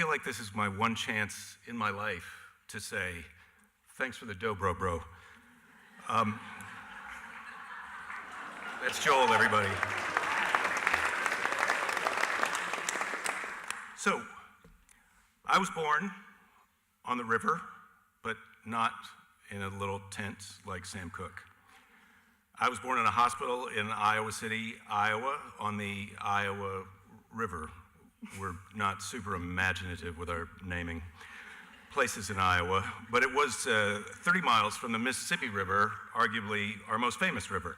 feel like this is my one chance in my life to say, thanks for the dobro, bro. That's Joel, everybody. So, I was born on the river, but not in a little tent like Sam Cooke. I was born in a hospital in Iowa City, Iowa, on the Iowa River. We're not super imaginative with our naming places in Iowa, but it was 30 miles from the Mississippi River, arguably our most famous river.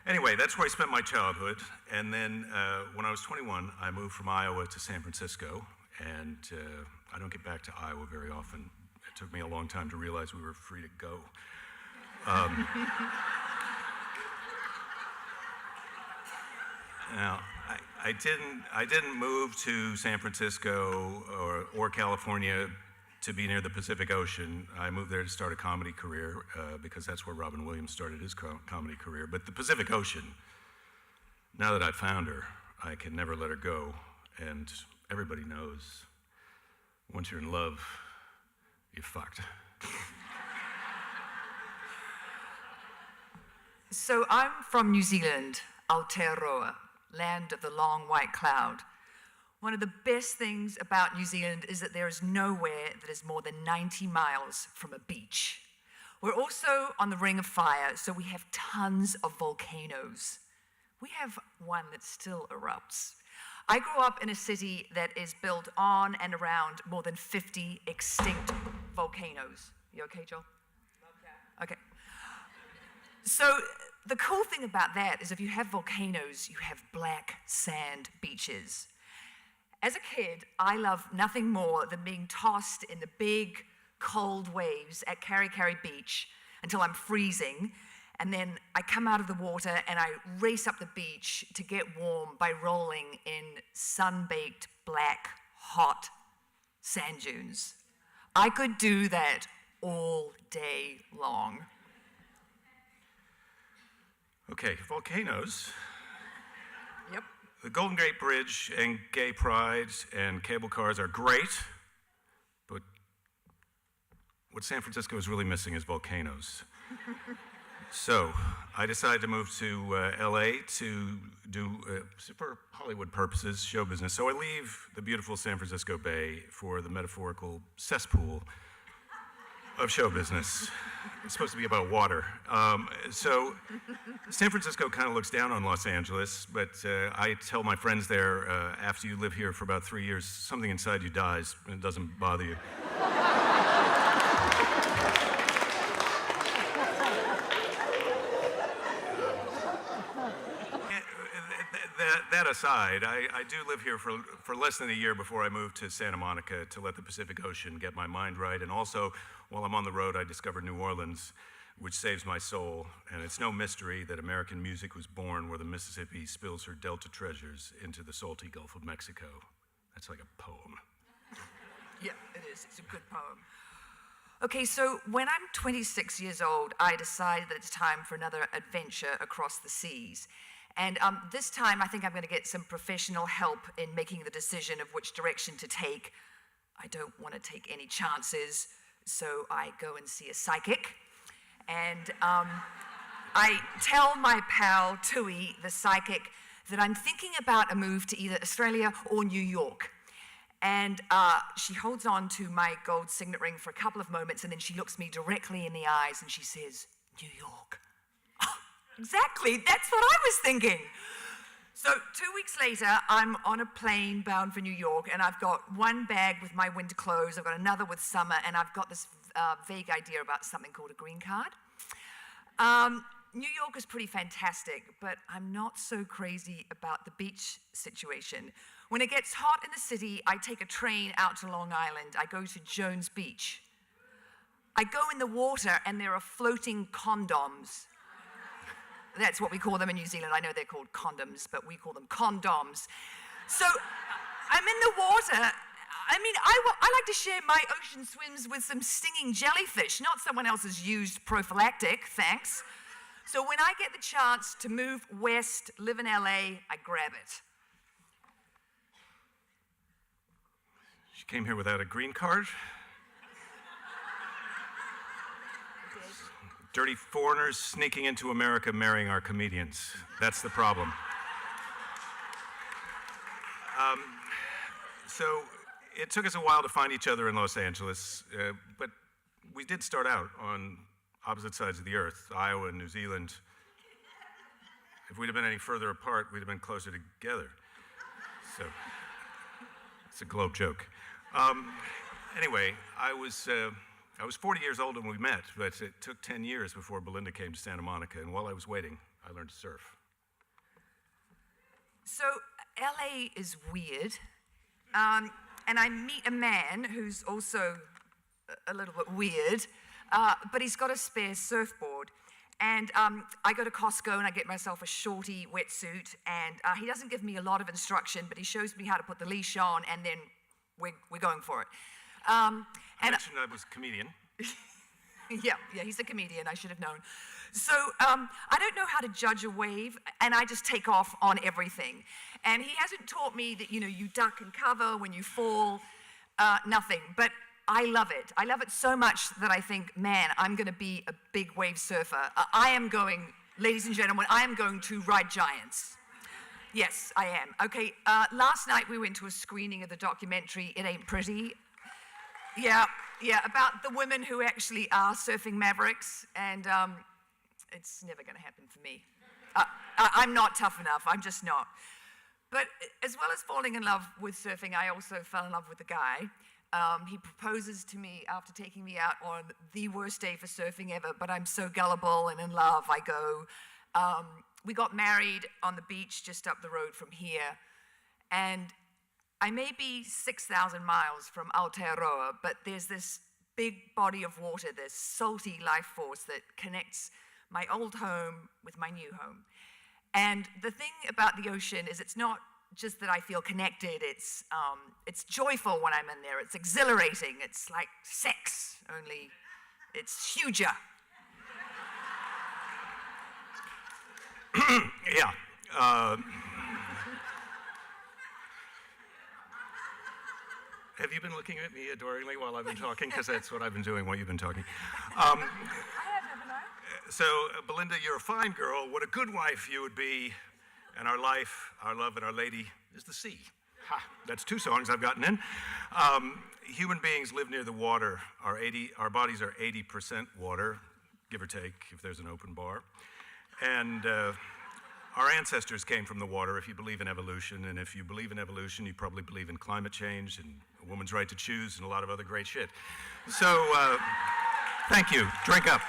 Anyway, that's where I spent my childhood, and then when I was 21, I moved from Iowa to San Francisco, and I don't get back to Iowa very often. It took me a long time to realize we were free to go. Now, I didn't move to San Francisco or California to be near the Pacific Ocean. I moved there to start a comedy career because that's where Robin Williams started his comedy career. But the Pacific Ocean, now that I've found her, I can never let her go. And everybody knows, once you're in love, you're fucked. So I'm from New Zealand, Aotearoa, land of the long white cloud. One of the best things about New Zealand is that there is nowhere that is more than 90 miles from a beach. We're also on the Ring of Fire, so we have tons of volcanoes. We have one that still erupts. I grew up in a city that is built on and around more than 50 extinct volcanoes. You okay, Joel? Okay. So the cool thing about that is if you have volcanoes, you have black sand beaches. As a kid, I loved nothing more than being tossed in the big, cold waves at Kari Kari Beach until I'm freezing, and then I come out of the water and I race up the beach to get warm by rolling in sun-baked, black, hot sand dunes. I could do that all day long. Okay, volcanoes. Yep. The Golden Gate Bridge and gay pride and cable cars are great, but what San Francisco is really missing is volcanoes. So I decided to move to LA to do, for Hollywood purposes, show business. So I leave the beautiful San Francisco Bay for the metaphorical cesspool of show business. It's supposed to be about water. So San Francisco kind of looks down on Los Angeles, but I tell my friends there, after you live here for about 3 years, something inside you dies and it doesn't bother you. That aside, I do live here for less than a year before I moved to Santa Monica to let the Pacific Ocean get my mind right. And also, while I'm on the road, I discovered New Orleans, which saves my soul. And it's no mystery that American music was born where the Mississippi spills her delta treasures into the salty Gulf of Mexico. That's like a poem. Yeah, it is. It's a good poem. Okay, so when I'm 26 years old, I decided that it's time for another adventure across the seas. And this time, I think I'm going to get some professional help in making the decision of which direction to take. I don't want to take any chances, so I go and see a psychic. And I tell my pal, Tui, the psychic, that I'm thinking about a move to either Australia or New York. And she holds on to my gold signet ring for a couple of moments, and then she looks me directly in the eyes and she says, New York. Exactly, that's what I was thinking. So 2 weeks later, I'm on a plane bound for New York, and I've got one bag with my winter clothes, I've got another with summer, and I've got this vague idea about something called a green card. New York is pretty fantastic, but I'm not so crazy about the beach situation. When it gets hot in the city, I take a train out to Long Island. I go to Jones Beach. I go in the water, and there are floating condoms. That's what we call them in New Zealand. I know they're called condoms, but we call them condoms. So I'm in the water. I mean, I like to share my ocean swims with some stinging jellyfish, not someone else's used prophylactic, thanks. So when I get the chance to move west, live in LA, I grab it. She came here without a green card. Dirty foreigners sneaking into America marrying our comedians. That's the problem. So it took us a while to find each other in Los Angeles, but we did start out on opposite sides of the earth, Iowa and New Zealand. If we'd have been any further apart, we'd have been closer together. So it's a globe joke. Anyway, I was 40 years old when we met, but it took 10 years before Belinda came to Santa Monica, and while I was waiting, I learned to surf. So LA is weird, and I meet a man who's also a little bit weird, but he's got a spare surfboard. And I go to Costco and I get myself a shorty wetsuit, and he doesn't give me a lot of instruction, but he shows me how to put the leash on, and then we're going for it. I mentioned I was a comedian. Yeah, he's a comedian, I should have known. So I don't know how to judge a wave, and I just take off on everything. And he hasn't taught me that, you duck and cover when you fall, nothing. But I love it. I love it so much that I think, man, I'm going to be a big wave surfer. I am going, ladies and gentlemen, I am going to ride giants. Yes, I am. Okay, last night we went to a screening of the documentary, It Ain't Pretty. Yeah, about the women who actually are surfing mavericks, and it's never going to happen for me. I'm not tough enough, I'm just not. But as well as falling in love with surfing, I also fell in love with a guy. He proposes to me after taking me out on the worst day for surfing ever, but I'm so gullible and in love, I go. We got married on the beach just up the road from here, and I may be 6,000 miles from Aotearoa, but there's this big body of water, this salty life force that connects my old home with my new home. And the thing about the ocean is it's not just that I feel connected, it's joyful when I'm in there, it's exhilarating, it's like sex, only it's huger. Yeah. Have you been looking at me adoringly while I've been talking? Because that's what I've been doing while you've been talking. I have, haven't I? So, Belinda, you're a fine girl. What a good wife you would be. And our life, our love, and our lady is the sea. Ha, that's 2 songs I've gotten in. Human beings live near the water. Our bodies are 80% water, give or take, if there's an open bar. And our ancestors came from the water, if you believe in evolution. And if you believe in evolution, you probably believe in climate change and a woman's right to choose and a lot of other great shit. So, thank you. Drink up.